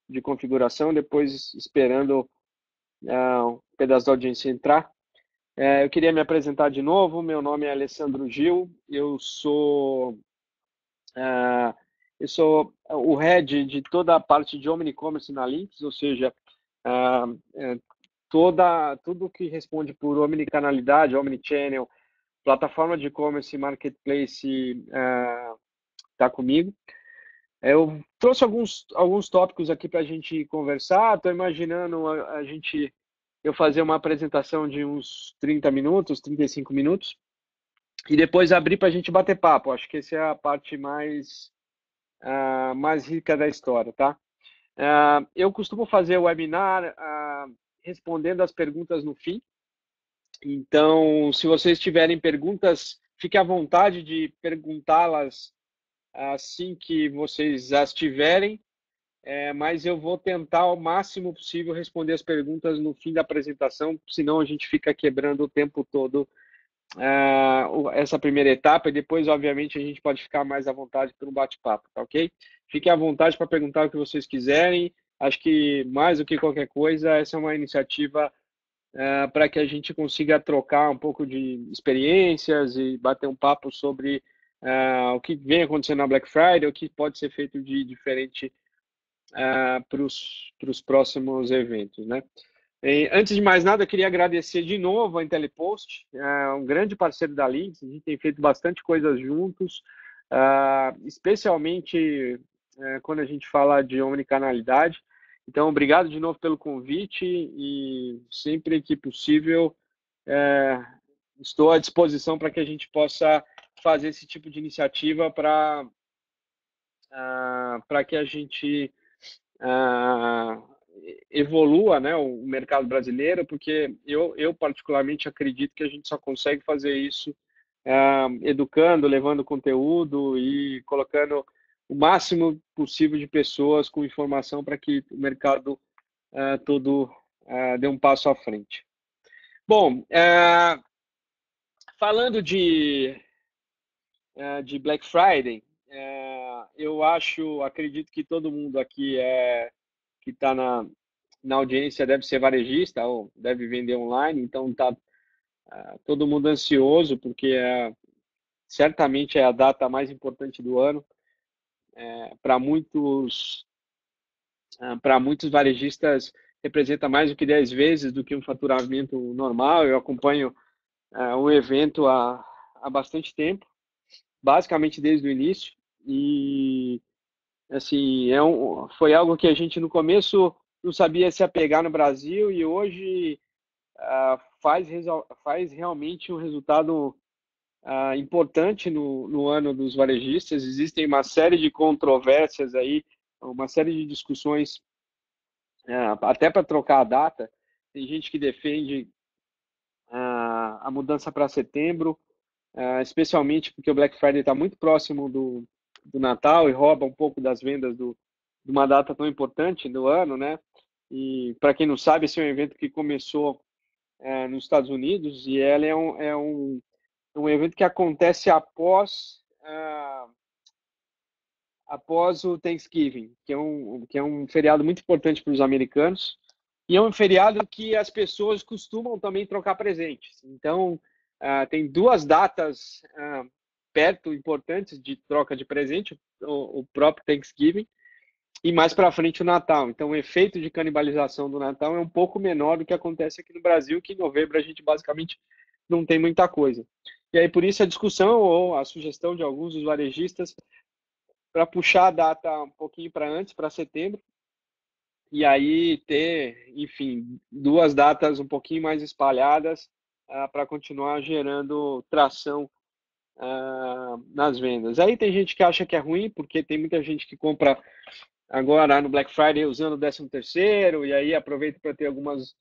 de configuração, depois esperando um pedaço da audiência entrar. Eu queria me apresentar de novo. Meu nome é Alessandro Gil. Eu sou o head de toda a parte de Omnicommerce na Lynx, ou seja, tudo que responde por omnicanalidade, omnichannel, plataforma de e-commerce, marketplace, está comigo. Eu trouxe alguns tópicos aqui para a gente conversar. Estou imaginando eu fazer uma apresentação de uns 30 minutos, 35 minutos, e depois abrir para a gente bater papo. Acho que essa é a parte mais rica da história, tá? Eu costumo fazer o webinar respondendo as perguntas no fim. Então, se vocês tiverem perguntas, fique à vontade de perguntá-las assim que vocês as tiverem, mas eu vou tentar ao máximo possível responder as perguntas no fim da apresentação, senão a gente fica quebrando o tempo todo essa primeira etapa, e depois, obviamente, a gente pode ficar mais à vontade para um bate-papo, tá ok? Fiquem à vontade para perguntar o que vocês quiserem. Acho que, mais do que qualquer coisa, essa é uma iniciativa para que a gente consiga trocar um pouco de experiências e bater um papo sobre o que vem acontecendo na Black Friday, o que pode ser feito de diferente para os próximos eventos, né? E, antes de mais nada, eu queria agradecer de novo a IntelliPost, um grande parceiro da Lynx. A gente tem feito bastante coisas juntos, especialmente quando a gente fala de omnicanalidade. Então, obrigado de novo pelo convite e sempre que possível estou à disposição para que a gente possa fazer esse tipo de iniciativa para que a gente evolua, né, o mercado brasileiro, porque eu particularmente acredito que a gente só consegue fazer isso educando, levando conteúdo e colocando o máximo possível de pessoas com informação para que o mercado todo dê um passo à frente. Bom, falando de Black Friday, acredito que todo mundo aqui que está na audiência deve ser varejista ou deve vender online, então está todo mundo ansioso, porque certamente é a data mais importante do ano. Para muitos varejistas, representa mais do que 10 vezes do que um faturamento normal. Eu acompanho o evento há bastante tempo, basicamente desde o início, e assim, foi algo que a gente no começo não sabia se apegar no Brasil, e hoje faz realmente um resultado importante no ano dos varejistas. Existem uma série de controvérsias aí, uma série de discussões, até para trocar a data. Tem gente que defende a mudança para setembro, especialmente porque o Black Friday está muito próximo do Natal e rouba um pouco das vendas de uma data tão importante do ano, né? E para quem não sabe, esse é um evento que começou nos Estados Unidos, e ela é um evento que acontece após o Thanksgiving, que é um feriado muito importante para os americanos, e é um feriado que as pessoas costumam também trocar presentes. Então, tem duas datas perto importantes de troca de presente, o próprio Thanksgiving e mais para frente o Natal. Então, o efeito de canibalização do Natal é um pouco menor do que acontece aqui no Brasil, que em novembro a gente basicamente não tem muita coisa. E aí, por isso, a discussão ou a sugestão de alguns dos varejistas para puxar a data um pouquinho para antes, para setembro, e aí ter, enfim, duas datas um pouquinho mais espalhadas para continuar gerando tração nas vendas. Aí tem gente que acha que é ruim, porque tem muita gente que compra agora no Black Friday usando o 13º, e aí aproveita para ter algumas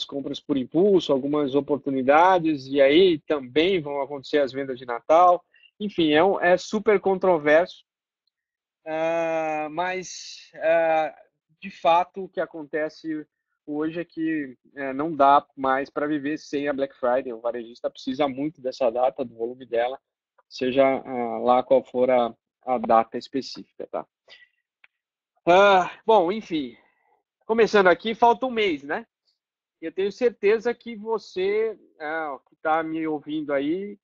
compras por impulso, algumas oportunidades, e aí também vão acontecer as vendas de Natal. Enfim, é super controverso, mas de fato o que acontece hoje é que não dá mais para viver sem a Black Friday. O varejista precisa muito dessa data, do volume dela, seja lá qual for a data específica, tá? Bom, enfim, começando aqui, falta um mês, né? Eu tenho certeza que você, que está me ouvindo aí,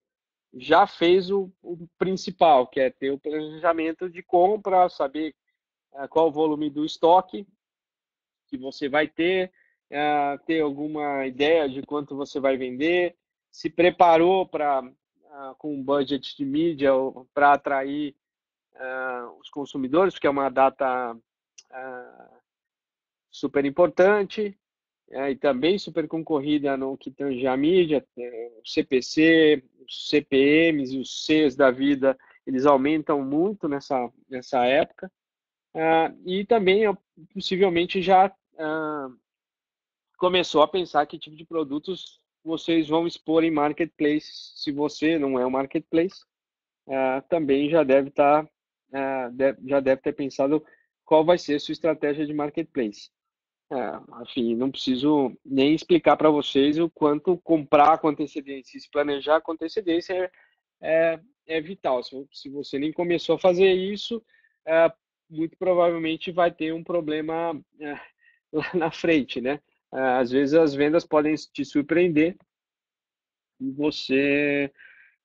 já fez o principal, que é ter o planejamento de compra, saber qual o volume do estoque que você vai ter, ter alguma ideia de quanto você vai vender, se preparou para com um budget de mídia para atrair os consumidores, porque é uma data super importante, e também super concorrida no que tange a mídia, o CPC, os CPMs e os Cs da vida, eles aumentam muito nessa época. E também, possivelmente, já começou a pensar que tipo de produtos vocês vão expor em marketplace. Se você não é um marketplace, também já deve estar, já deve ter pensado qual vai ser a sua estratégia de marketplace. Enfim, não preciso nem explicar para vocês o quanto comprar com antecedência e se planejar com antecedência é vital. Se você nem começou a fazer isso, é, muito provavelmente vai ter um problema lá na frente, né? Às vezes as vendas podem te surpreender e você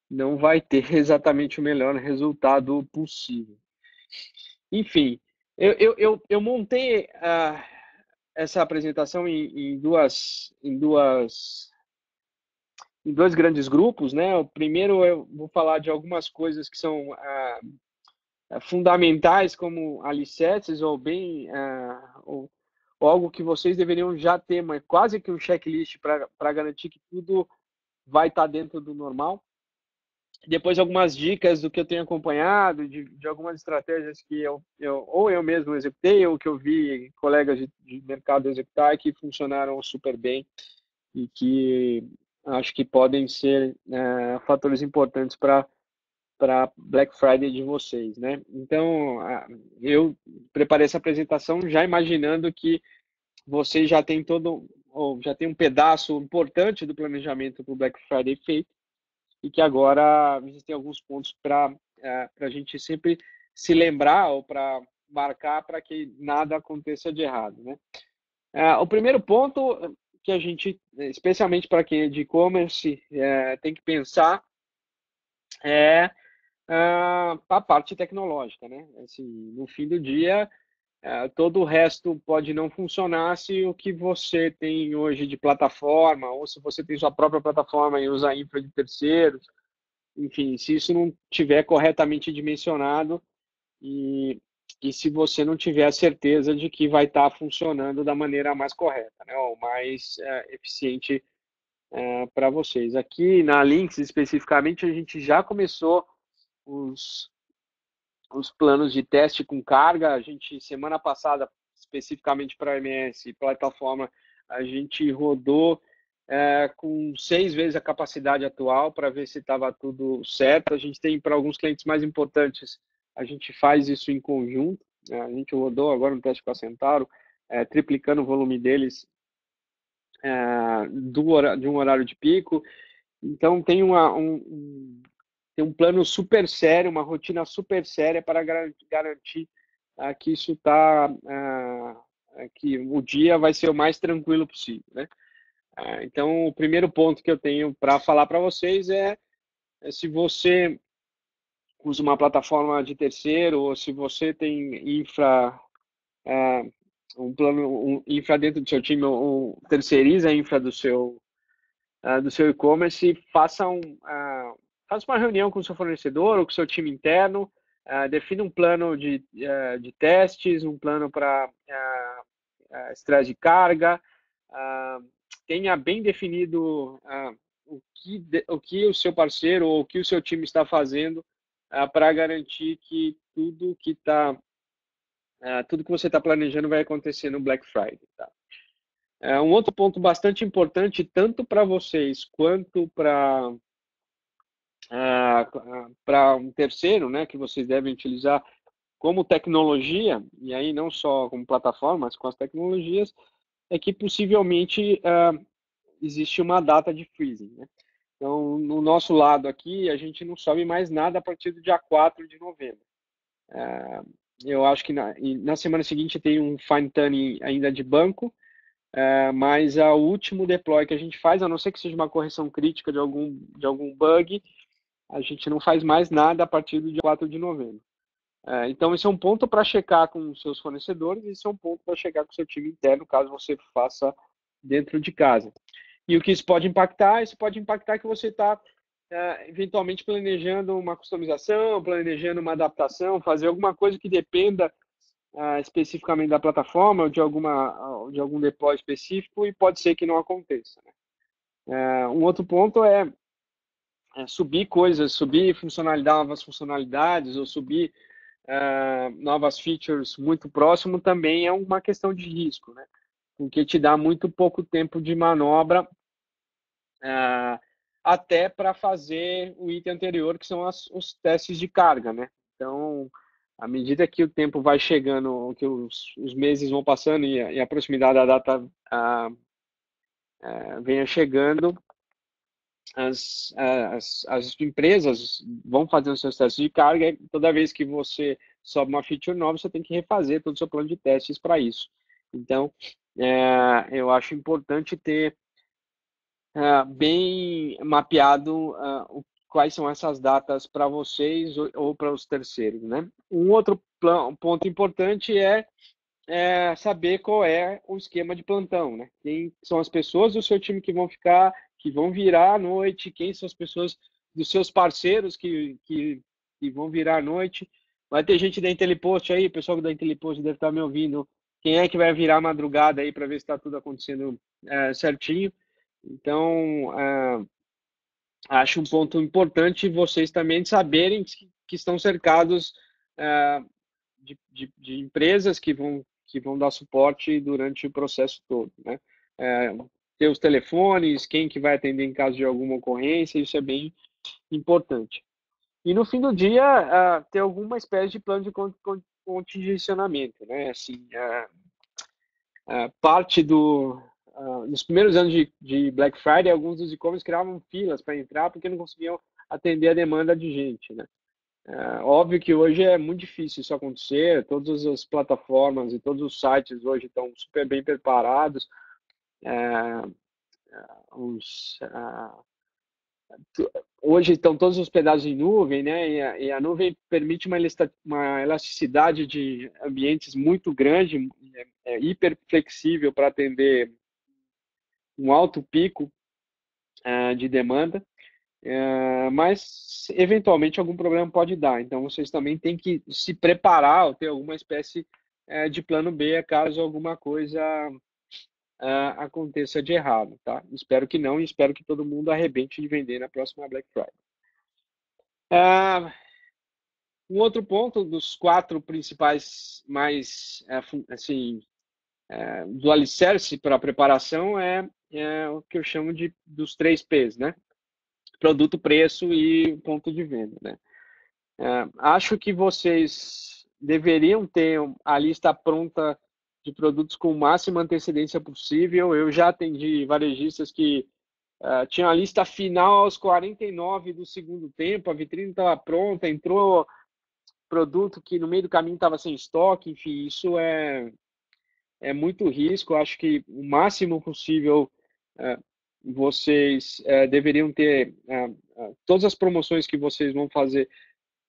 não vai ter exatamente o melhor resultado possível. Enfim, eu montei essa apresentação em dois grandes grupos, né? O primeiro eu vou falar de algumas coisas que são fundamentais como alicerces ou ou algo que vocês deveriam já ter, mas quase que um checklist para garantir que tudo vai estar dentro do normal. Depois algumas dicas do que eu tenho acompanhado, de algumas estratégias que ou eu mesmo executei ou que eu vi colegas de mercado executar que funcionaram super bem e que acho que podem ser fatores importantes para Black Friday de vocês, né? Então, eu preparei essa apresentação já imaginando que vocês já têm ou já tem um pedaço importante do planejamento para o Black Friday feito e que agora existem alguns pontos para a gente sempre se lembrar ou para marcar para que nada aconteça de errado, né? O primeiro ponto que a gente, especialmente para quem é de e-commerce, tem que pensar é a parte tecnológica, né? Assim, no fim do dia, todo o resto pode não funcionar se o que você tem hoje de plataforma, ou se você tem sua própria plataforma e usa infra de terceiros, enfim, se isso não tiver corretamente dimensionado e, e se você não tiver a certeza de que vai estar funcionando da maneira mais correta, né? Ou mais eficiente para vocês. Aqui na Lynx, especificamente, a gente já começou os, os planos de teste com carga. A gente, semana passada, especificamente para a MS plataforma, a gente rodou com 6 vezes a capacidade atual para ver se estava tudo certo. A gente tem para alguns clientes mais importantes, a gente faz isso em conjunto. A gente rodou agora um teste com a Centauro, triplicando o volume deles de um horário de pico. Então tem tem um plano super sério, uma rotina super séria para garantir que isso que o dia vai ser o mais tranquilo possível, né? Então, o primeiro ponto que eu tenho para falar para vocês é se você usa uma plataforma de terceiro ou se você tem um plano infra dentro do seu time ou terceiriza a infra do seu e-commerce, faça uma reunião com o seu fornecedor ou com o seu time interno, defina um plano de testes, um plano para estresse de carga, tenha bem definido o que o seu parceiro ou o que o seu time está fazendo para garantir que tudo que você está planejando vai acontecer no Black Friday. Tá? Um outro ponto bastante importante, tanto para vocês quanto para um terceiro, né, que vocês devem utilizar como tecnologia, e aí não só como plataforma, mas com as tecnologias, é que possivelmente existe uma data de freezing. Né? Então, no nosso lado aqui, a gente não sobe mais nada a partir do dia 4 de novembro. eu acho que na semana seguinte tem um fine tuning ainda de banco, mas o último deploy que a gente faz, a não ser que seja uma correção crítica de algum bug, a gente não faz mais nada a partir do dia 4 de novembro. Então, esse é um ponto para checar com os seus fornecedores, e esse é um ponto para checar com o seu time interno, caso você faça dentro de casa. E o que isso pode impactar? Isso pode impactar que você está, eventualmente, planejando uma customização, planejando uma adaptação, fazer alguma coisa que dependa especificamente da plataforma ou de algum deploy específico, e pode ser que não aconteça, né? Um outro ponto é subir coisas, subir novas funcionalidades, ou subir novas features muito próximo, também é uma questão de risco, né? Porque te dá muito pouco tempo de manobra até para fazer o item anterior, que são os testes de carga, né? Então, à medida que o tempo vai chegando, que os meses vão passando e a proximidade da data venha chegando, as empresas vão fazendo seus testes de carga, e toda vez que você sobe uma feature nova, você tem que refazer todo o seu plano de testes para isso. Então, eu acho importante ter bem mapeado quais são essas datas para vocês ou para os terceiros, né? Um outro ponto importante é saber qual é o esquema de plantão, né? Quem são as pessoas do seu time que vão ficar, que vão virar à noite, quem são as pessoas dos seus parceiros que vão virar à noite. Vai ter gente da IntelliPost aí, o pessoal da IntelliPost deve estar me ouvindo. Quem é que vai virar à madrugada aí para ver se está tudo acontecendo certinho? Então, acho um ponto importante vocês também saberem que estão cercados de empresas que vão dar suporte durante o processo todo, né? Ter os telefones, quem que vai atender em caso de alguma ocorrência, isso é bem importante. E no fim do dia, ter alguma espécie de plano de contingenciamento, né? Assim, parte nos primeiros anos de Black Friday, alguns dos e-commerce criavam filas para entrar porque não conseguiam atender a demanda de gente, né? Óbvio que hoje é muito difícil isso acontecer, todas as plataformas e todos os sites hoje estão super bem preparados, os, hoje estão todos hospedados em nuvem, né? E a nuvem permite uma elasticidade de ambientes muito grande, hiper flexível para atender um alto pico de demanda, mas eventualmente algum problema pode dar. Então vocês também têm que se preparar ou ter alguma espécie de plano B caso alguma coisa aconteça de errado, tá? Espero que não, e espero que todo mundo arrebente de vender na próxima Black Friday. Um outro ponto dos 4 principais mais, assim, do alicerce para a preparação é o que eu chamo dos 3 Ps, né? Produto, preço e ponto de venda, né? Acho que vocês deveriam ter a lista pronta de produtos com máxima antecedência possível. Eu já atendi varejistas que tinham a lista final aos 49 do segundo tempo, a vitrine estava pronta, entrou produto que no meio do caminho estava sem estoque, enfim, isso é muito risco. Acho que o máximo possível vocês deveriam ter todas as promoções que vocês vão fazer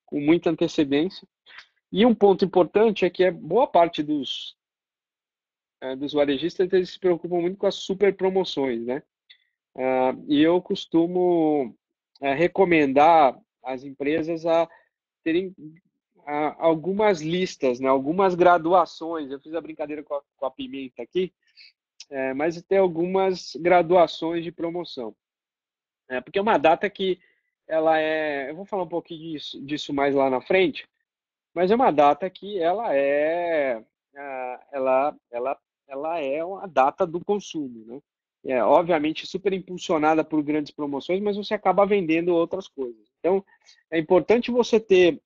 com muita antecedência. E um ponto importante é que boa parte dos varejistas eles se preocupam muito com as super promoções, né? E eu costumo recomendar às empresas a terem algumas listas, né? Algumas graduações. Eu fiz a brincadeira com a pimenta aqui, mas tem algumas graduações de promoção. Porque é uma data que eu vou falar um pouquinho disso mais lá na frente, mas é uma data que ela é uma data do consumo, né? Obviamente super impulsionada por grandes promoções, mas você acaba vendendo outras coisas. Então, é importante você ter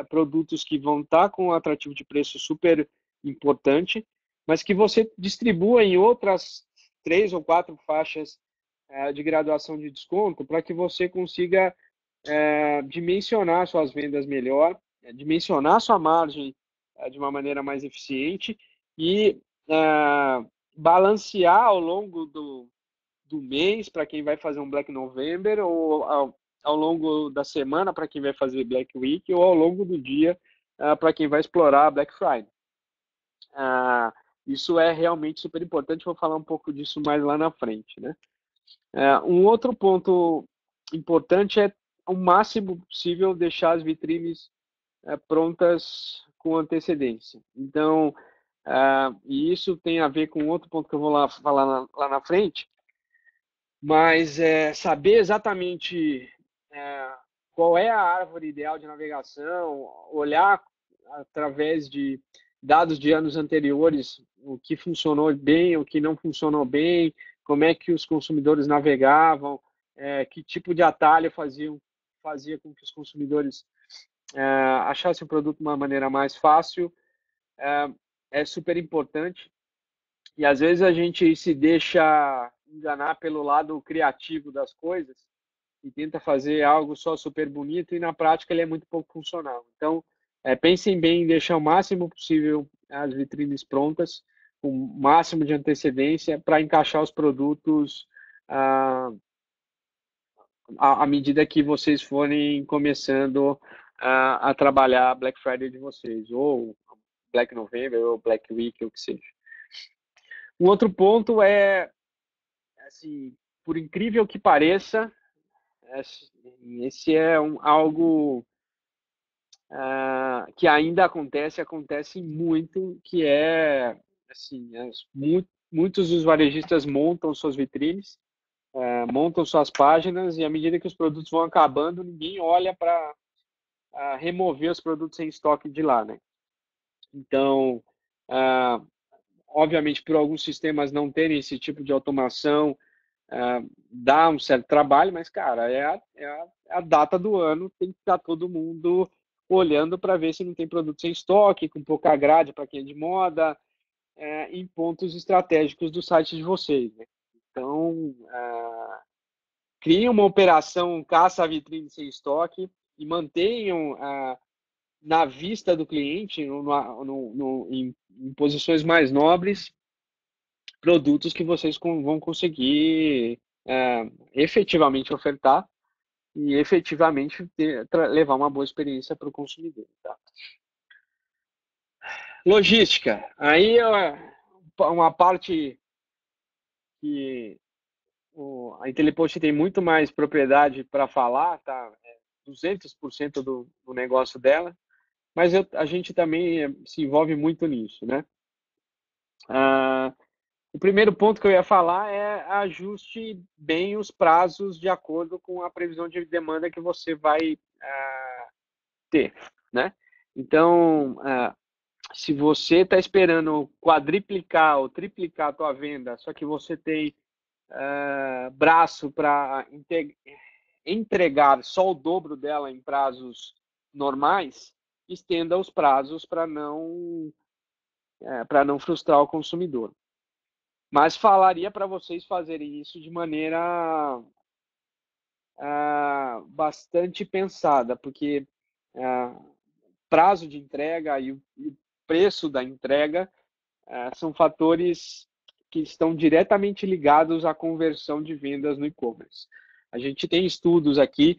produtos que vão estar com um atrativo de preço super importante, mas que você distribua em outras 3 ou 4 faixas de graduação de desconto para que você consiga dimensionar suas vendas melhor dimensionar sua margem de uma maneira mais eficiente e balancear ao longo do mês para quem vai fazer um Black November, ou ao longo da semana para quem vai fazer Black Week, ou ao longo do dia para quem vai explorar Black Friday. Isso é realmente super importante, vou falar um pouco disso mais lá na frente, né? Um outro ponto importante é o máximo possível deixar as vitrines prontas com antecedência. Então, e isso tem a ver com outro ponto que eu vou falar lá na frente, mas saber exatamente qual é a árvore ideal de navegação, olhar através de dados de anos anteriores o que funcionou bem, o que não funcionou bem, como é que os consumidores navegavam, que tipo de atalho fazia com que os consumidores achassem o produto de uma maneira mais fácil, é super importante. E às vezes a gente se deixa enganar pelo lado criativo das coisas e tenta fazer algo só super bonito e na prática ele é muito pouco funcional. Então, pensem bem em deixar o máximo possível as vitrines prontas, com o máximo de antecedência para encaixar os produtos à medida que vocês forem começando a trabalhar a Black Friday de vocês, ou Black November, ou Black Week, ou o que seja. Um outro ponto é, assim, por incrível que pareça, esse é algo que ainda acontece muito, que é, assim, muitos dos varejistas montam suas vitrines, montam suas páginas, e à medida que os produtos vão acabando, ninguém olha para remover os produtos em estoque de lá, né? Então, obviamente, por alguns sistemas não terem esse tipo de automação, dá um certo trabalho, mas, cara, é a data do ano, tem que estar todo mundo olhando para ver se não tem produtos em estoque, com pouca grade para quem é de moda, em pontos estratégicos do site de vocês, né? Então, criem uma operação caça-vitrine sem estoque e mantenham na vista do cliente, em posições mais nobres, produtos que vocês vão conseguir efetivamente ofertar e efetivamente levar uma boa experiência para o consumidor. Tá? Logística. Aí uma parte que a IntelliPost tem muito mais propriedade para falar, tá? 200% do negócio dela, mas a gente também se envolve muito nisso, né? O primeiro ponto que eu ia falar é ajuste bem os prazos de acordo com a previsão de demanda que você vai ter, né? Então, se você está esperando quadriplicar ou triplicar a tua venda, só que você tem braço para entregar só o dobro dela em prazos normais, estenda os prazos para não frustrar o consumidor. Mas falaria para vocês fazerem isso de maneira bastante pensada, porque prazo de entrega e o preço da entrega são fatores que estão diretamente ligados à conversão de vendas no e-commerce. A gente tem estudos aqui,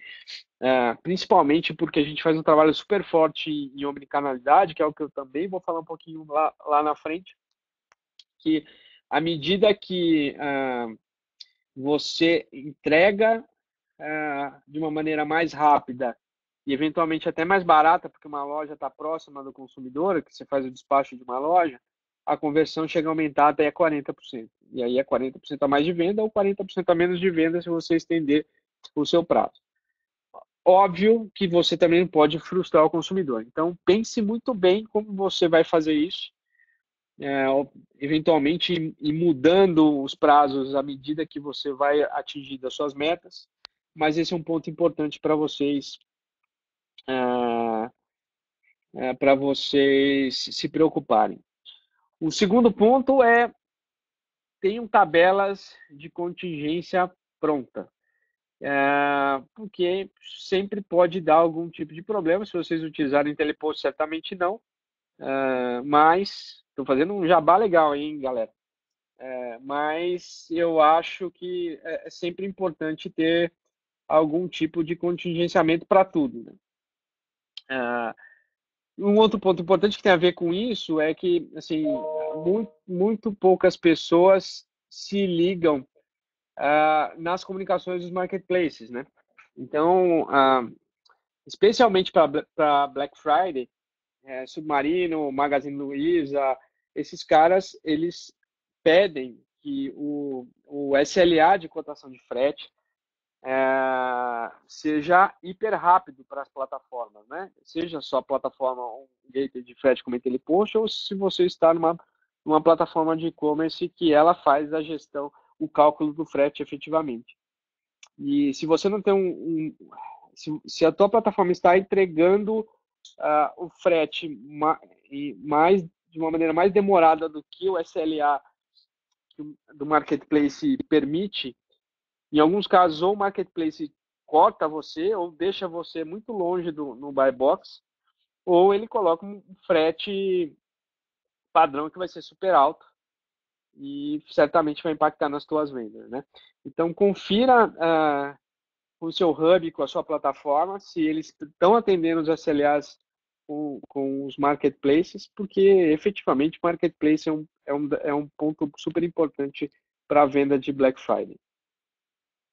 principalmente porque a gente faz um trabalho super forte em omnicanalidade, que é o que eu também vou falar um pouquinho lá na frente, que à medida que você entrega de uma maneira mais rápida e eventualmente até mais barata, porque uma loja está próxima do consumidor, que você faz o despacho de uma loja, a conversão chega a aumentar até 40%. E aí é 40% a mais de venda ou 40% a menos de venda se você estender o seu prazo. Óbvio que você também não pode frustrar o consumidor. Então, pense muito bem como você vai fazer isso. Eventualmente ir mudando os prazos à medida que você vai atingindo as suas metas, mas esse é um ponto importante para vocês se preocuparem. O segundo ponto é tenham tabelas de contingência pronta. porque sempre pode dar algum tipo de problema. Se vocês utilizarem telepost, certamente não. Mas estou fazendo um jabá legal, hein, galera? Mas eu acho que é sempre importante ter algum tipo de contingenciamento para tudo, né? Um outro ponto importante que tem a ver com isso é que, assim, muito poucas pessoas se ligam nas comunicações dos marketplaces, né? Então, especialmente para Black Friday, Submarino, Magazine Luiza, esses caras, eles pedem que o SLA de cotação de frete seja hiper rápido para as plataformas, né? Seja só a plataforma um gateway de frete como Telepost, ou se você está numa plataforma de e-commerce que ela faz a gestão, o cálculo do frete efetivamente. E se você não tem se a tua plataforma está entregando o frete de uma maneira mais demorada do que o SLA do marketplace permite, em alguns casos, ou o marketplace corta você, ou deixa você muito longe no buy box, ou ele coloca um frete padrão que vai ser super alto e certamente vai impactar nas tuas vendas, né? Então, confira com o seu hub, com a sua plataforma, se eles estão atendendo os SLAs com os marketplaces, porque efetivamente marketplace é um ponto super importante para a venda de Black Friday.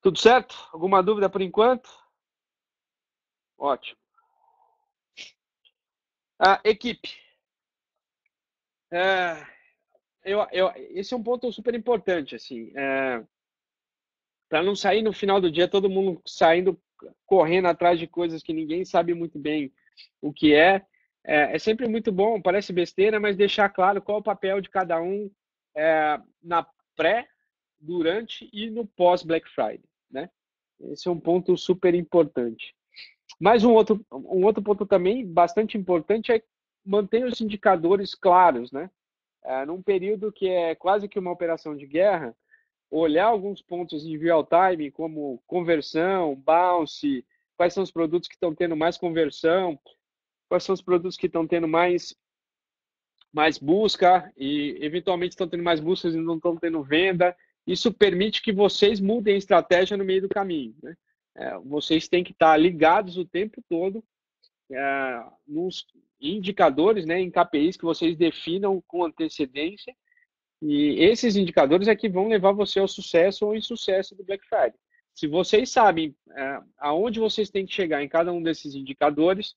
Tudo certo? Alguma dúvida por enquanto? Ótimo. Equipe. Esse é um ponto super importante, assim. Para não sair no final do dia todo mundo saindo correndo atrás de coisas que ninguém sabe muito bem o que é. É sempre muito bom, parece besteira, mas deixar claro qual é o papel de cada um na pré, durante e no pós Black Friday, né? Esse é um ponto super importante. Mas um outro ponto também bastante importante é manter os indicadores claros, né? Num período que é quase que uma operação de guerra, olhar alguns pontos em real time, como conversão, bounce, quais são os produtos que estão tendo mais conversão, quais são os produtos que estão tendo mais busca e eventualmente estão tendo mais buscas e não estão tendo venda. Isso permite que vocês mudem a estratégia no meio do caminho, né? Vocês têm que estar ligados o tempo todo nos indicadores, né, em KPIs que vocês definam com antecedência, e esses indicadores é que vão levar você ao sucesso ou insucesso do Black Friday. Se vocês sabem aonde vocês têm que chegar em cada um desses indicadores,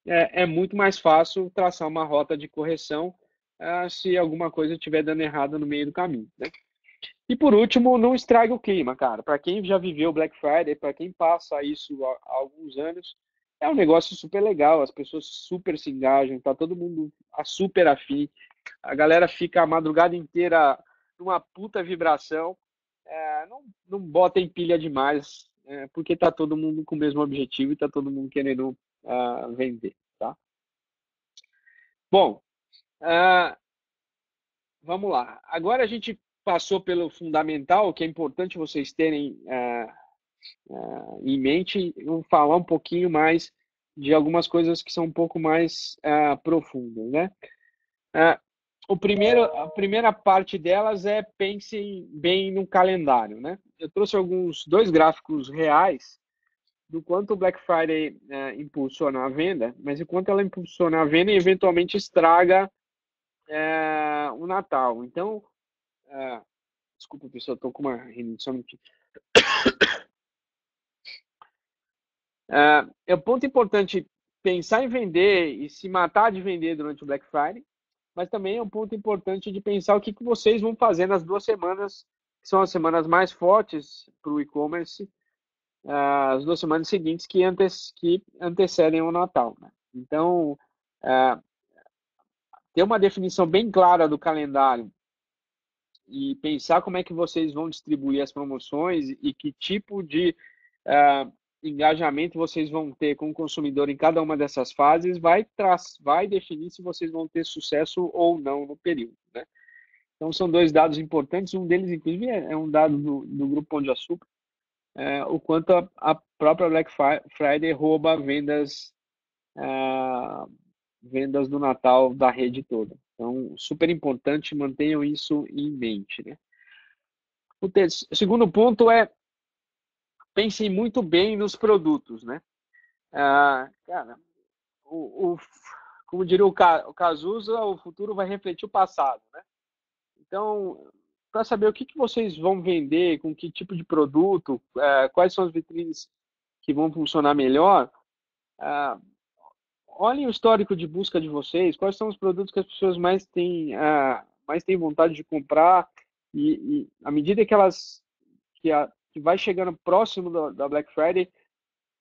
é muito mais fácil traçar uma rota de correção se alguma coisa estiver dando errado no meio do caminho, né? E por último, não estrague o clima, cara. Para quem já viveu Black Friday, para quem passa isso há alguns anos, é um negócio super legal, as pessoas super se engajam, tá todo mundo super afim, a galera fica a madrugada inteira numa puta vibração. Não botem pilha demais, porque tá todo mundo com o mesmo objetivo e tá todo mundo querendo vender, tá? Bom, vamos lá. Agora a gente passou pelo fundamental, que é importante vocês terem em mente. Vou falar um pouquinho mais de algumas coisas que são um pouco mais profundas, né? A primeira parte delas é pensem bem no calendário, né? Eu trouxe dois gráficos reais do quanto o Black Friday impulsiona a venda, mas o quanto ela impulsiona a venda e eventualmente estraga o Natal. Então, desculpa, pessoal, estou com uma rinite, só um minutinho. É um ponto importante pensar em vender e se matar de vender durante o Black Friday, mas também é um ponto importante de pensar o que vocês vão fazer nas 2 semanas, que são as semanas mais fortes para o e-commerce, as 2 semanas seguintes que antecedem o Natal, né? Então, ter uma definição bem clara do calendário e pensar como é que vocês vão distribuir as promoções e que tipo de engajamento vocês vão ter com o consumidor em cada uma dessas fases vai definir se vocês vão ter sucesso ou não no período, né? Então, são 2 dados importantes. Um deles, inclusive, é um dado do Grupo Pão de Açúcar, o quanto a própria Black Friday rouba vendas do Natal da rede toda. Então, super importante, mantenham isso em mente, né? O segundo ponto é pensem muito bem nos produtos, né? Cara, como diria o Cazuza, o futuro vai refletir o passado, né? Então, para saber o que vocês vão vender, com que tipo de produto, quais são as vitrines que vão funcionar melhor, olhem o histórico de busca de vocês, quais são os produtos que as pessoas mais têm vontade de comprar, e à medida que que vai chegando próximo da Black Friday,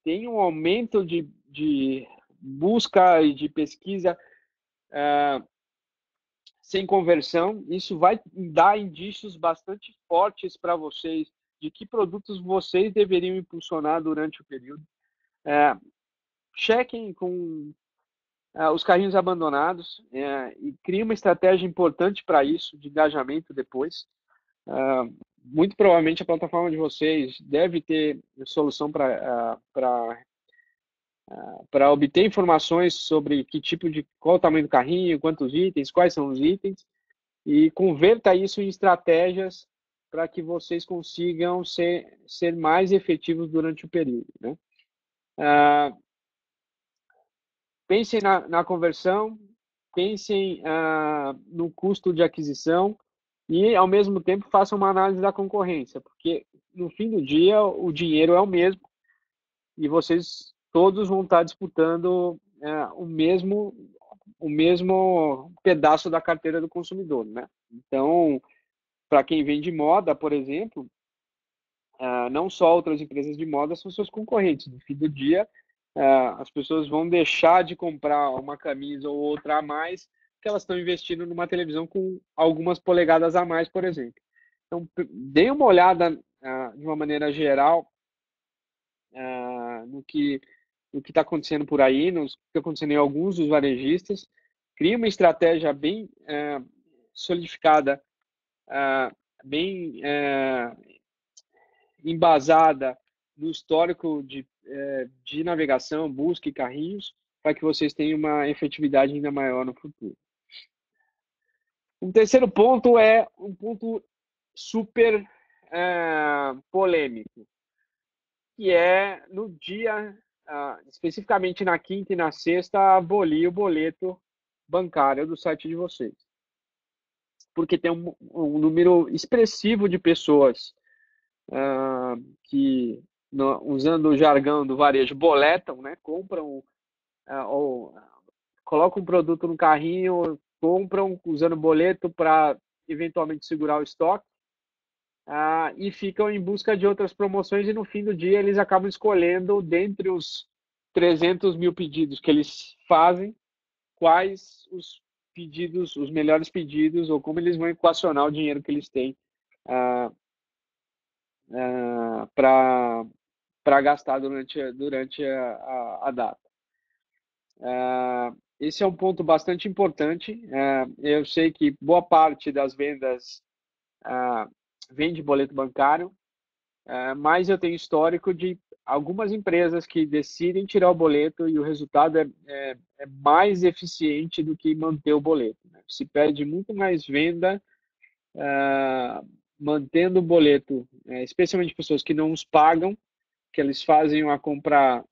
tem um aumento de busca e de pesquisa sem conversão. Isso vai dar indícios bastante fortes para vocês de que produtos vocês deveriam impulsionar durante o período. Chequem com os carrinhos abandonados e criem uma estratégia importante para isso, de engajamento depois. Muito provavelmente a plataforma de vocês deve ter solução para obter informações sobre qual o tamanho do carrinho, quantos itens, quais são os itens, e converta isso em estratégias para que vocês consigam ser mais efetivos durante o período, né? Pensem na conversão, pensem no custo de aquisição e, ao mesmo tempo, façam uma análise da concorrência, porque, no fim do dia, o dinheiro é o mesmo e vocês todos vão estar disputando o mesmo pedaço da carteira do consumidor, né? Então, para quem vende moda, por exemplo, não só outras empresas de moda são seus concorrentes. No fim do dia, as pessoas vão deixar de comprar uma camisa ou outra a mais, porque elas estão investindo numa televisão com algumas polegadas a mais, por exemplo. Então, dê uma olhada de uma maneira geral no que está acontecendo por aí, no que está acontecendo em alguns dos varejistas. Crie uma estratégia bem solidificada, bem embasada no histórico de navegação, busca e carrinhos, para que vocês tenham uma efetividade ainda maior no futuro. Um terceiro ponto é um ponto super polêmico, que é no dia, especificamente na quinta e na sexta, abolir o boleto bancário do site de vocês. Porque tem um número expressivo de pessoas que, usando o jargão do varejo, boletam, né? Compram ou colocam um produto no carrinho, compram usando boleto para eventualmente segurar o estoque e ficam em busca de outras promoções e no fim do dia eles acabam escolhendo, dentre os 300 mil pedidos que eles fazem, quais os melhores pedidos ou como eles vão equacionar o dinheiro que eles têm para gastar durante a data. Esse é um ponto bastante importante. Eu sei que boa parte das vendas vem de boleto bancário, mas eu tenho histórico de algumas empresas que decidem tirar o boleto e o resultado é mais eficiente do que manter o boleto, né? Se perde muito mais venda mantendo o boleto, especialmente pessoas que não os pagam, que eles fazem uma compra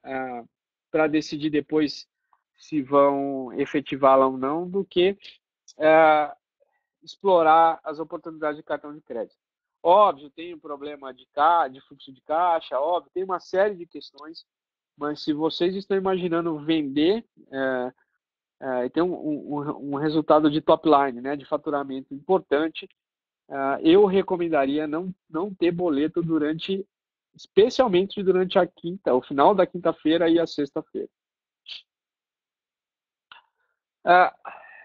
para decidir depois se vão efetivá-la ou não, do que explorar as oportunidades de cartão de crédito. Óbvio, tem um problema de fluxo de caixa, óbvio, tem uma série de questões, mas se vocês estão imaginando vender e ter um resultado de top line, né, de faturamento importante, eu recomendaria não ter boleto especialmente durante o final da quinta-feira e a sexta-feira.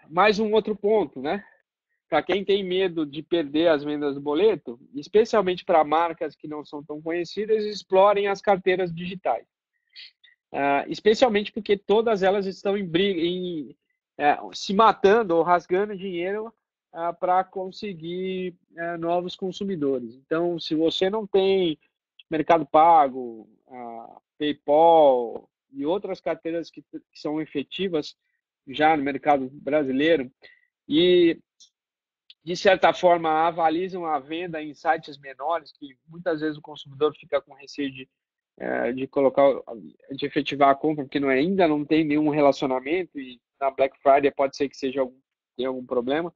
Mais um outro ponto, né? Para quem tem medo de perder as vendas do boleto, especialmente para marcas que não são tão conhecidas, explorem as carteiras digitais. Especialmente porque todas elas estão se matando ou rasgando dinheiro para conseguir novos consumidores. Então, se você não tem Mercado Pago, PayPal e outras carteiras que são efetivas já no mercado brasileiro e, de certa forma, avalizam a venda em sites menores, que muitas vezes o consumidor fica com receio de colocar, de efetivar a compra, porque ainda não tem nenhum relacionamento e na Black Friday pode ser que tenha algum problema.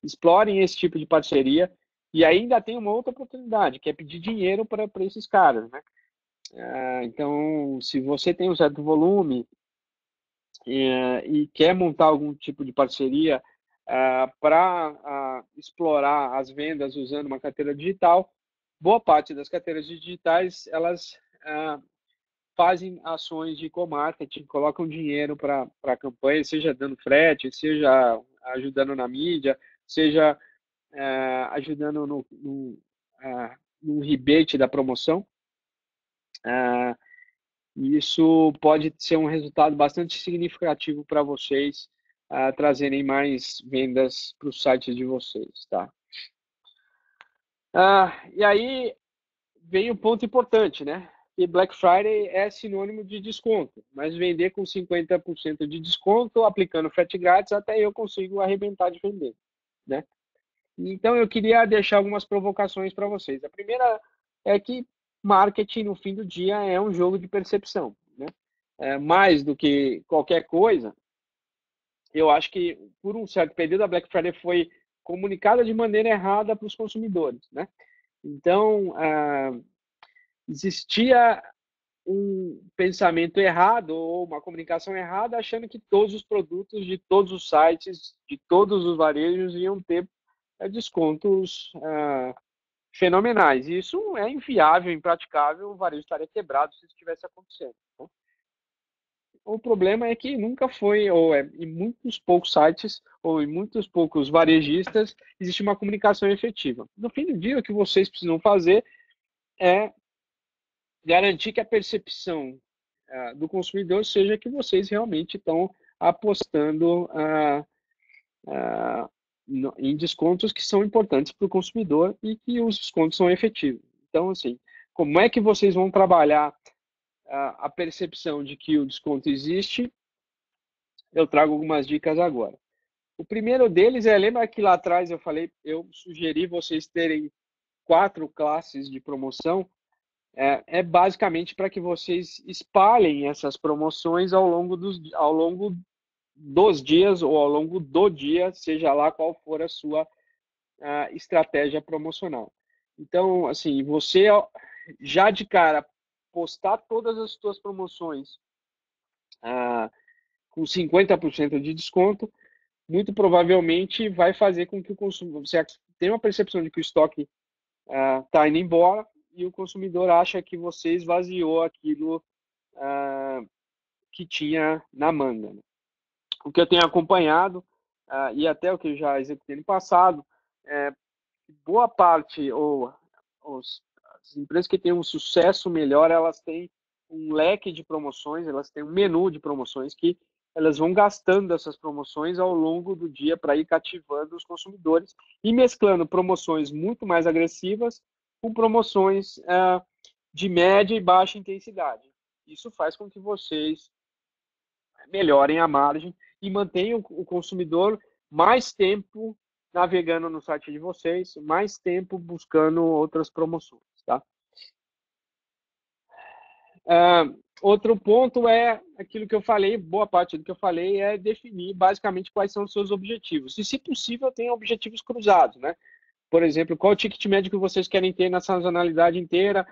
Explorem esse tipo de parceria e ainda tem uma outra oportunidade, que é pedir dinheiro para esses caras, né? Então, se você tem um certo volume e quer montar algum tipo de parceria para explorar as vendas usando uma carteira digital, boa parte das carteiras digitais, elas fazem ações de co-marketing, colocam dinheiro para a campanha, seja dando frete, seja ajudando na mídia, seja ajudando no rebate da promoção. Isso pode ser um resultado bastante significativo para vocês trazerem mais vendas para os sites de vocês, tá? E aí vem um ponto importante, né? Que Black Friday é sinônimo de desconto, mas vender com 50% de desconto, aplicando frete grátis, até eu consigo arrebentar de vender, né? Então eu queria deixar algumas provocações para vocês. A primeira é que marketing, no fim do dia, é um jogo de percepção, né? Mais do que qualquer coisa, eu acho que por um certo período a Black Friday foi comunicada de maneira errada para os consumidores, né? Então, existia um pensamento errado ou uma comunicação errada, achando que todos os produtos de todos os sites, de todos os varejos iam ter descontos fenomenais. E isso é inviável, impraticável, o varejo estaria quebrado se isso estivesse acontecendo. Né? O problema é que nunca foi, em muitos poucos sites ou em muitos poucos varejistas, existe uma comunicação efetiva. No fim do dia, o que vocês precisam fazer é garantir que a percepção do consumidor seja que vocês realmente estão apostando em descontos que são importantes para o consumidor e que os descontos são efetivos. Então, assim, como é que vocês vão trabalhar a percepção de que o desconto existe? Eu trago algumas dicas agora. O primeiro deles lembra que lá atrás eu sugeri vocês terem 4 classes de promoção, basicamente para que vocês espalhem essas promoções ao longo dos dias ou ao longo do dia, seja lá qual for a sua estratégia promocional. Então, assim, você já de cara postar todas as suas promoções com 50% de desconto, muito provavelmente vai fazer com que o consumidor, você tenha uma percepção de que o estoque está indo embora e o consumidor acha que você esvaziou aquilo que tinha na manga. Né? O que eu tenho acompanhado, e até o que eu já executei no passado, boa parte, as empresas que têm um sucesso melhor, elas têm um leque de promoções, elas têm um menu de promoções que elas vão gastando essas promoções ao longo do dia para ir cativando os consumidores e mesclando promoções muito mais agressivas com promoções de média e baixa intensidade. Isso faz com que vocês melhorem a margem e mantenham o consumidor mais tempo navegando no site de vocês, mais tempo buscando outras promoções, tá? Outro ponto é aquilo que eu falei, boa parte do que eu falei é definir basicamente quais são os seus objetivos. E, se possível, tenha objetivos cruzados, né? Por exemplo, qual o ticket médio que vocês querem ter na sazonalidade inteira,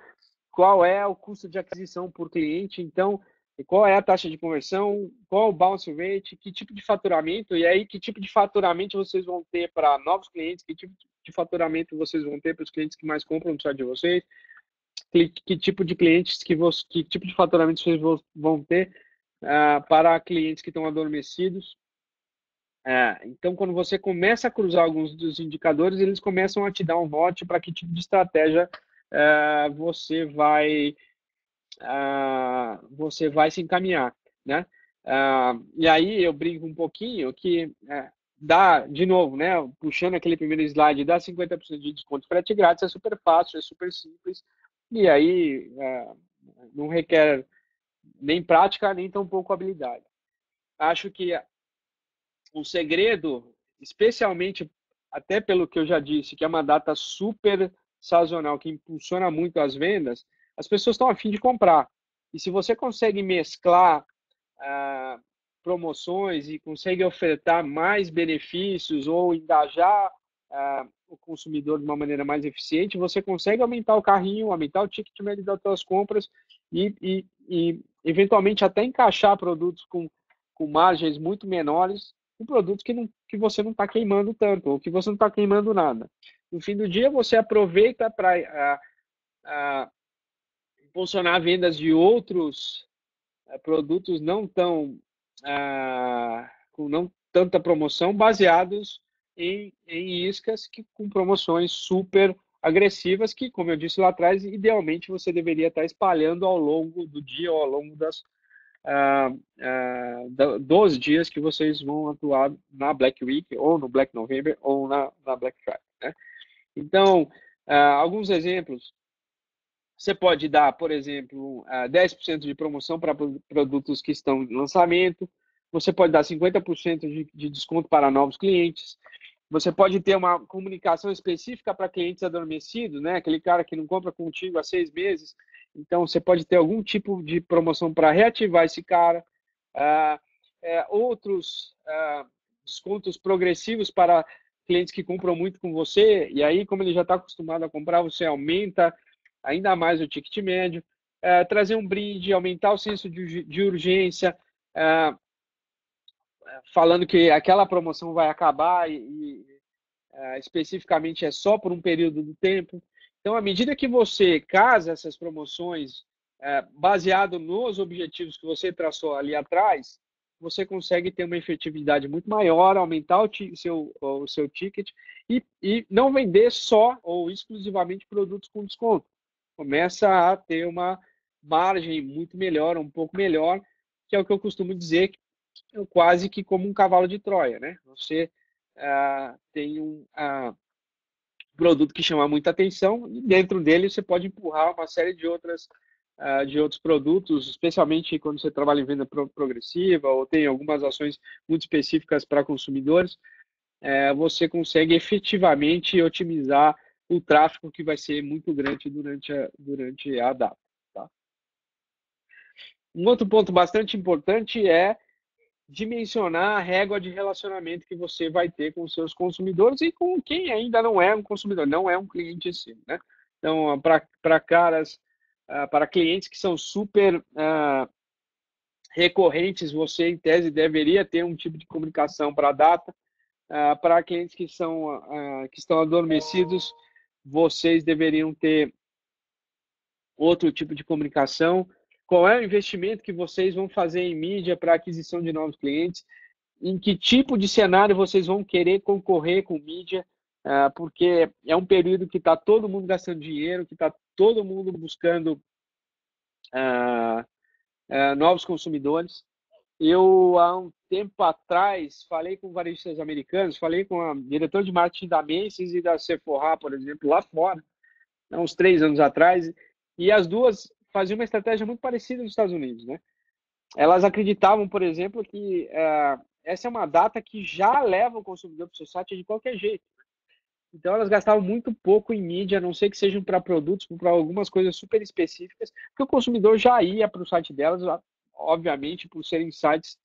qual é o custo de aquisição por cliente, então, qual é a taxa de conversão, qual o bounce rate, que tipo de faturamento, e aí que tipo de faturamento vocês vão ter para novos clientes, que tipo de faturamento vocês vão ter para os clientes que mais compram no site de vocês, que tipo de clientes, que tipo de faturamento vocês vão ter para clientes que estão adormecidos. Então, quando você começa a cruzar alguns dos indicadores, eles começam a te dar um norte para que tipo de estratégia você vai se encaminhar, né? E aí eu brinco um pouquinho que dá, de novo, né? Puxando aquele primeiro slide, dá 50% de desconto frete grátis, é super fácil, é super simples, e aí não requer nem prática, nem tampouco habilidade. Acho que o segredo, especialmente até pelo que eu já disse, que é uma data super sazonal, que impulsiona muito as vendas, as pessoas estão a fim de comprar. E se você consegue mesclar promoções e consegue ofertar mais benefícios ou engajar o consumidor de uma maneira mais eficiente, você consegue aumentar o carrinho, aumentar o ticket médio das suas compras e eventualmente até encaixar produtos com margens muito menores com produtos que você não está queimando tanto, ou que você não está queimando nada. No fim do dia, você aproveita para impulsionar vendas de outros produtos não tão com não tanta promoção, baseados em iscas com promoções super agressivas que, como eu disse lá atrás, idealmente você deveria estar espalhando ao longo do dia ou ao longo dos dias que vocês vão atuar na Black Week, ou no Black November, ou na Black Friday. Né? Então, alguns exemplos. Você pode dar, por exemplo, 10% de promoção para produtos que estão em lançamento. Você pode dar 50% de desconto para novos clientes. Você pode ter uma comunicação específica para clientes adormecidos, né? Aquele cara que não compra contigo há 6 meses. Então, você pode ter algum tipo de promoção para reativar esse cara. Outros descontos progressivos para clientes que compram muito com você. E aí, como ele já está acostumado a comprar, você aumenta ainda mais o ticket médio, trazer um brinde, aumentar o senso de urgência, falando que aquela promoção vai acabar e especificamente é só por um período do tempo. Então, à medida que você casa essas promoções baseado nos objetivos que você traçou ali atrás, você consegue ter uma efetividade muito maior, aumentar o seu ticket e não vender só ou exclusivamente produtos com desconto. Começa a ter uma margem muito melhor, um pouco melhor, que é o que eu costumo dizer, quase que como um cavalo de Troia, né? Você tem um produto que chama muita atenção e dentro dele você pode empurrar uma série de outros produtos, especialmente quando você trabalha em venda progressiva ou tem algumas ações muito específicas para consumidores, você consegue efetivamente otimizar o tráfego que vai ser muito grande durante a data. Tá? Um outro ponto bastante importante é dimensionar a régua de relacionamento que você vai ter com os seus consumidores e com quem ainda não é um consumidor, não é um cliente em si. Né? Então, para clientes que são super recorrentes, você, em tese, deveria ter um tipo de comunicação para a data. Para clientes que estão adormecidos, vocês deveriam ter outro tipo de comunicação. Qual é o investimento que vocês vão fazer em mídia para aquisição de novos clientes? Em que tipo de cenário vocês vão querer concorrer com mídia? Porque é um período que está todo mundo gastando dinheiro, que está todo mundo buscando novos consumidores. Eu, há um tempo atrás, falei com varejistas americanos, falei com a diretora de marketing da Macy's e da Sephora, por exemplo, lá fora, há uns 3 anos atrás, e as duas faziam uma estratégia muito parecida nos Estados Unidos, né? Elas acreditavam, por exemplo, que essa é uma data que já leva o consumidor para o seu site de qualquer jeito. Então, elas gastavam muito pouco em mídia, a não ser que sejam para produtos, para algumas coisas super específicas, porque o consumidor já ia para o site delas, obviamente, por serem sites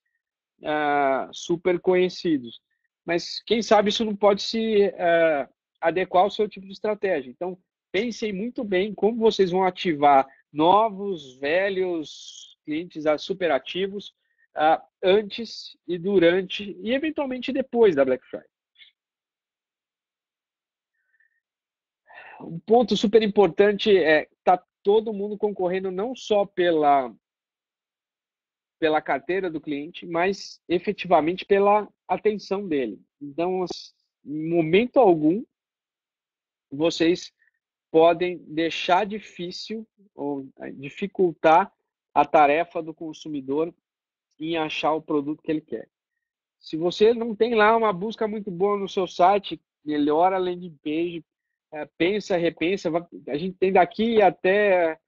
super conhecidos. Mas quem sabe isso não pode se adequar ao seu tipo de estratégia. Então, pensem muito bem como vocês vão ativar novos, velhos clientes super ativos antes e durante e eventualmente depois da Black Friday. Um ponto super importante é tá todo mundo concorrendo não só pela carteira do cliente, mas efetivamente pela atenção dele. Então, em momento algum, vocês podem deixar difícil ou dificultar a tarefa do consumidor em achar o produto que ele quer. Se você não tem lá uma busca muito boa no seu site, melhora a landing page, pensa, repensa. A gente tem daqui até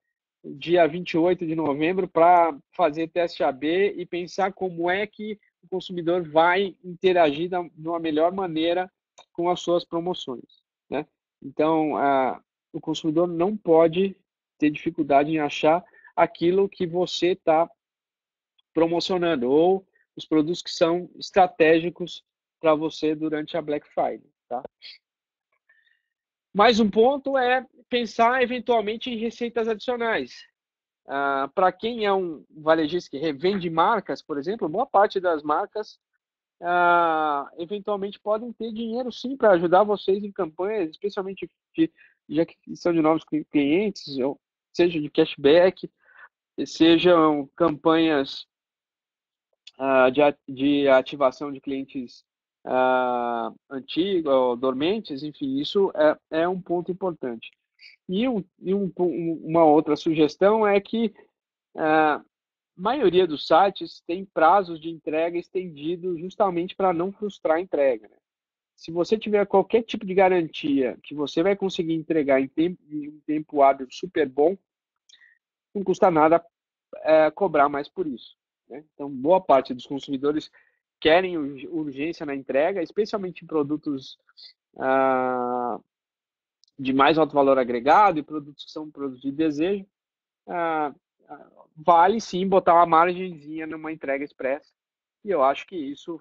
dia 28 de novembro para fazer teste AB e pensar como é que o consumidor vai interagir de uma melhor maneira com as suas promoções, né? Então, o consumidor não pode ter dificuldade em achar aquilo que você está promocionando ou os produtos que são estratégicos para você durante a Black Friday, tá? Mais um ponto é pensar eventualmente em receitas adicionais. Para quem é um varejista que revende marcas, por exemplo, boa parte das marcas eventualmente podem ter dinheiro sim para ajudar vocês em campanhas, especialmente de aquisição de novos clientes, seja de cashback, sejam campanhas de ativação de clientes antigos ou dormentes, enfim, isso é um ponto importante. E uma outra sugestão é que a maioria dos sites tem prazos de entrega estendidos justamente para não frustrar a entrega, né? Se você tiver qualquer tipo de garantia que você vai conseguir entregar em um tempo hábil super bom, não custa nada cobrar mais por isso, né? Então, boa parte dos consumidores querem urgência na entrega, especialmente em produtos de mais alto valor agregado e produtos que são produtos de desejo. Vale sim botar uma margenzinha numa entrega expressa. E eu acho que isso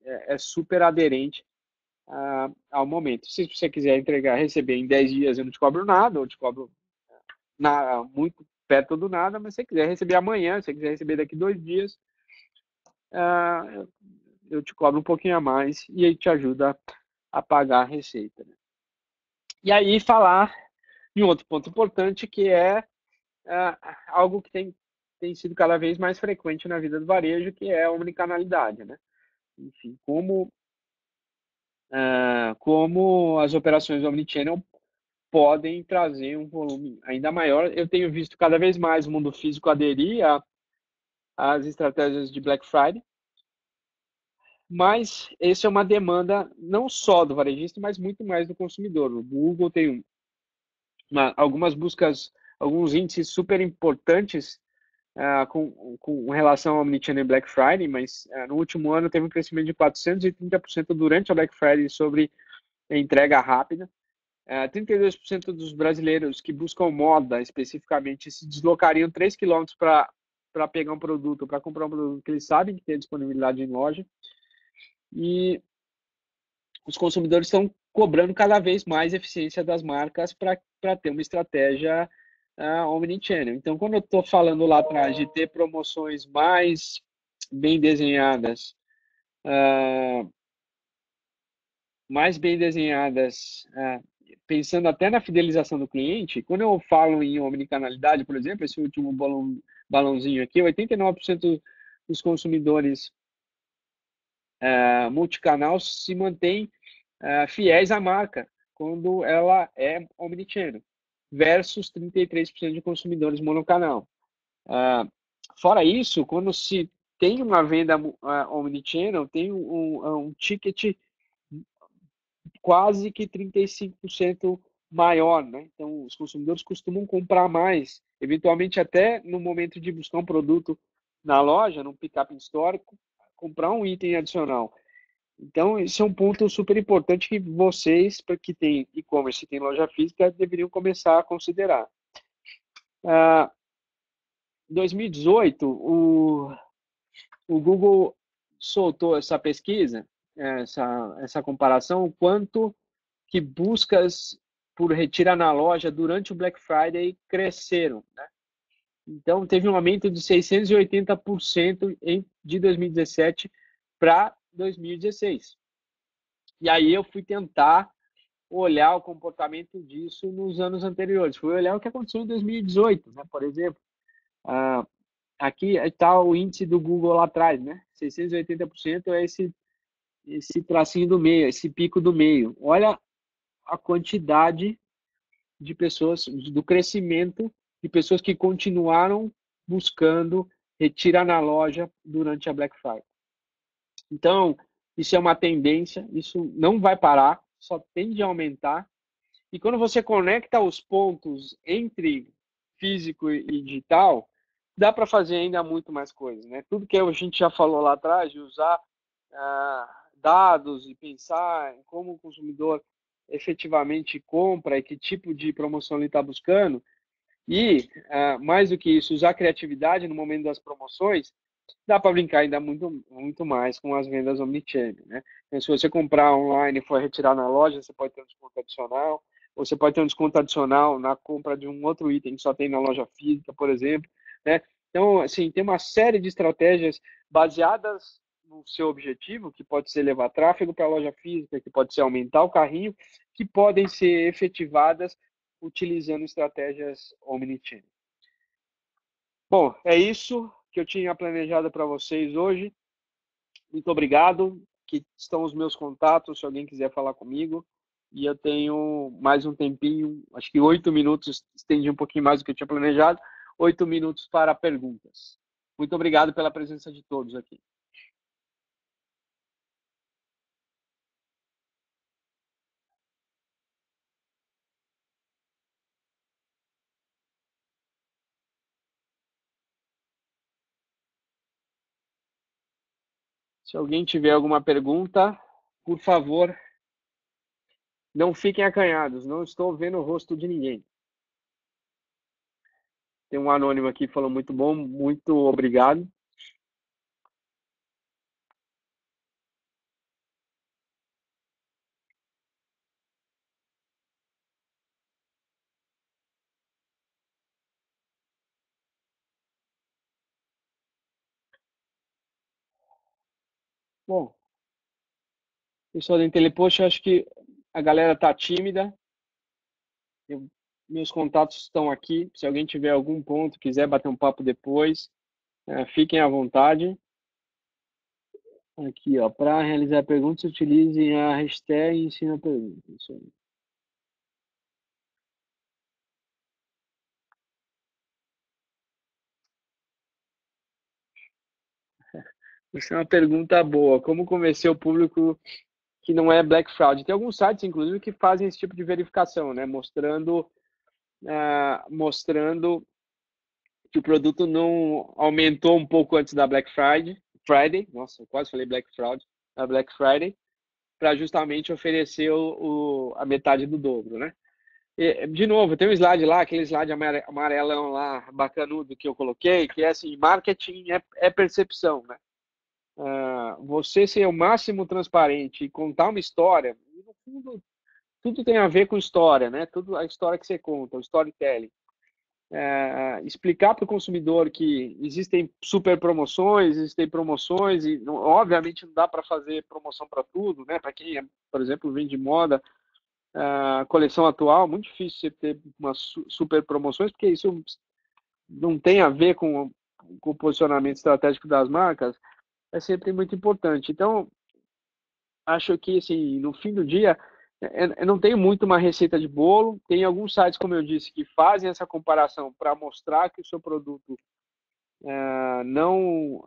é super aderente ao momento. Se você quiser receber em 10 dias, eu não te cobro nada, ou te cobro muito perto do nada, mas se você quiser receber amanhã, se você quiser receber daqui 2 dias, eu te cobro um pouquinho a mais e aí te ajuda a pagar a receita, né? E aí falar de um outro ponto importante, que é algo que tem sido cada vez mais frequente na vida do varejo, que é a omnicanalidade, né? Enfim, como as operações omnichannel podem trazer um volume ainda maior. Eu tenho visto cada vez mais o mundo físico aderir às estratégias de Black Friday, mas essa é uma demanda não só do varejista, mas muito mais do consumidor. O Google tem algumas buscas, alguns índices super importantes com relação ao Omnichannel e Black Friday, mas no último ano teve um crescimento de 430% durante a Black Friday sobre a entrega rápida. 32% dos brasileiros que buscam moda especificamente se deslocariam 3 quilômetros para pegar um produto, para comprar um produto que eles sabem que tem disponibilidade em loja. E os consumidores estão cobrando cada vez mais eficiência das marcas para ter uma estratégia omnichannel. Então, quando eu estou falando lá atrás de ter promoções mais bem desenhadas, pensando até na fidelização do cliente, quando eu falo em omnicanalidade, por exemplo, esse último balãozinho aqui, 89% dos consumidores multicanal se mantêm fiéis à marca quando ela é omnichannel, versus 33% de consumidores monocanal. Fora isso, quando se tem uma venda omnichannel, tem um ticket quase que 35% maior, né? Então, os consumidores costumam comprar mais, eventualmente até no momento de buscar um produto na loja, num pick-up histórico, comprar um item adicional. Então, esse é um ponto super importante que vocês, que têm e-commerce e têm loja física, deveriam começar a considerar. Em 2018, o Google soltou essa pesquisa, essa comparação, o quanto que buscas por retirar na loja durante o Black Friday cresceram, né? Então, teve um aumento de 680% de 2017 para 2016. E aí eu fui tentar olhar o comportamento disso nos anos anteriores. Fui olhar o que aconteceu em 2018, né? Por exemplo, aqui está o índice do Google lá atrás, né? 680% é esse tracinho do meio, esse pico do meio. Olha a quantidade de pessoas, do crescimento de pessoas que continuaram buscando retirar na loja durante a Black Friday. Então, isso é uma tendência, isso não vai parar, só tende a aumentar. E quando você conecta os pontos entre físico e digital, dá para fazer ainda muito mais coisas, né? Tudo que a gente já falou lá atrás, de usar dados e pensar em como o consumidor efetivamente compra e que tipo de promoção ele está buscando. E, mais do que isso, usar criatividade no momento das promoções, dá para brincar ainda muito, muito mais com as vendas omnichannel, né? Então, se você comprar online e for retirar na loja, você pode ter um desconto adicional, ou você pode ter um desconto adicional na compra de um outro item que só tem na loja física, por exemplo, né? Então, assim, tem uma série de estratégias baseadas no seu objetivo, que pode ser levar tráfego para a loja física, que pode ser aumentar o carrinho, que podem ser efetivadas utilizando estratégias omnichannel. Bom, é isso que eu tinha planejado para vocês hoje. Muito obrigado. Aqui estão os meus contatos, se alguém quiser falar comigo. E eu tenho mais um tempinho, acho que 8 minutos, estendi um pouquinho mais do que eu tinha planejado, 8 minutos para perguntas. Muito obrigado pela presença de todos aqui. Se alguém tiver alguma pergunta, por favor, não fiquem acanhados. Não estou vendo o rosto de ninguém. Tem um anônimo aqui que falou muito bom, muito obrigado. Bom, pessoal da Intelepost, acho que a galera tá tímida. Eu, meus contatos estão aqui. Se alguém tiver algum ponto, quiser bater um papo depois, fiquem à vontade. Aqui, ó, para realizar perguntas, utilize a hashtag ensina pergunta. Isso aí. Isso é uma pergunta boa. Como convencer o público que não é Black Fraud? Tem alguns sites, inclusive, que fazem esse tipo de verificação, né? Mostrando que o produto não aumentou um pouco antes da Friday, nossa, eu quase falei Black Fraud, a Black Friday, para justamente oferecer a metade do dobro, né? E, de novo, tem um slide lá, aquele slide amarelão lá, bacanudo que eu coloquei, que é assim, marketing é percepção, né? Você ser o máximo transparente e contar uma história, e no fundo, tudo tem a ver com história, né? Tudo a história que você conta, o storytelling. Explicar para o consumidor que existem super promoções, existem promoções e obviamente não dá para fazer promoção para tudo, né? Para quem, por exemplo, vende moda, a coleção atual, muito difícil você ter umas super promoções, porque isso não tem a ver com o posicionamento estratégico das marcas, é sempre muito importante. Então, acho que, assim, no fim do dia, eu não tenho muito uma receita de bolo. Tem alguns sites, como eu disse, que fazem essa comparação para mostrar que o seu produto não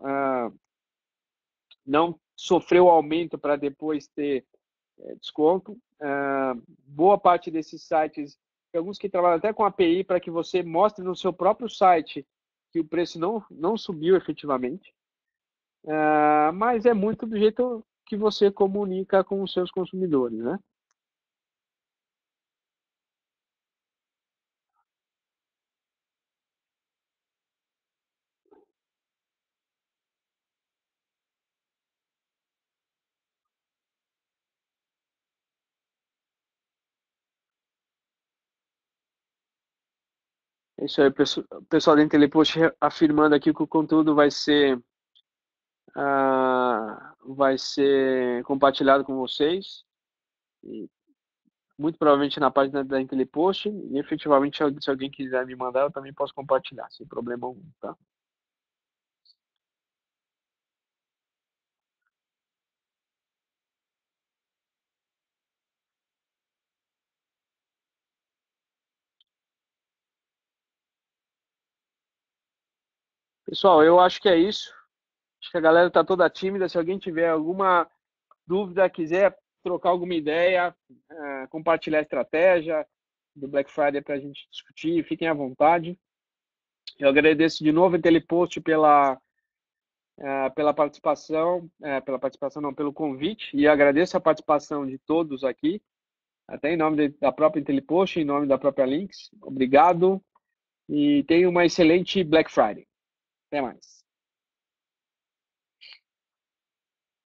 sofreu aumento para depois ter desconto. Boa parte desses sites, tem alguns que trabalham até com API para que você mostre no seu próprio site que o preço não subiu efetivamente. Mas é muito do jeito que você comunica com os seus consumidores, né? É isso aí, o pessoal da Intelepost afirmando aqui que o conteúdo vai ser compartilhado com vocês, e muito provavelmente na página da Intelepost, e efetivamente se alguém quiser me mandar, eu também posso compartilhar, sem problema algum, tá? Pessoal, eu acho que é isso. Acho que a galera está toda tímida. Se alguém tiver alguma dúvida, quiser trocar alguma ideia, compartilhar a estratégia do Black Friday para a gente discutir, fiquem à vontade. Eu agradeço de novo a Telepost pela participação, não, pelo convite, e agradeço a participação de todos aqui, até em nome da própria Telepost, em nome da própria Lynx. Obrigado e tenha uma excelente Black Friday. Até mais.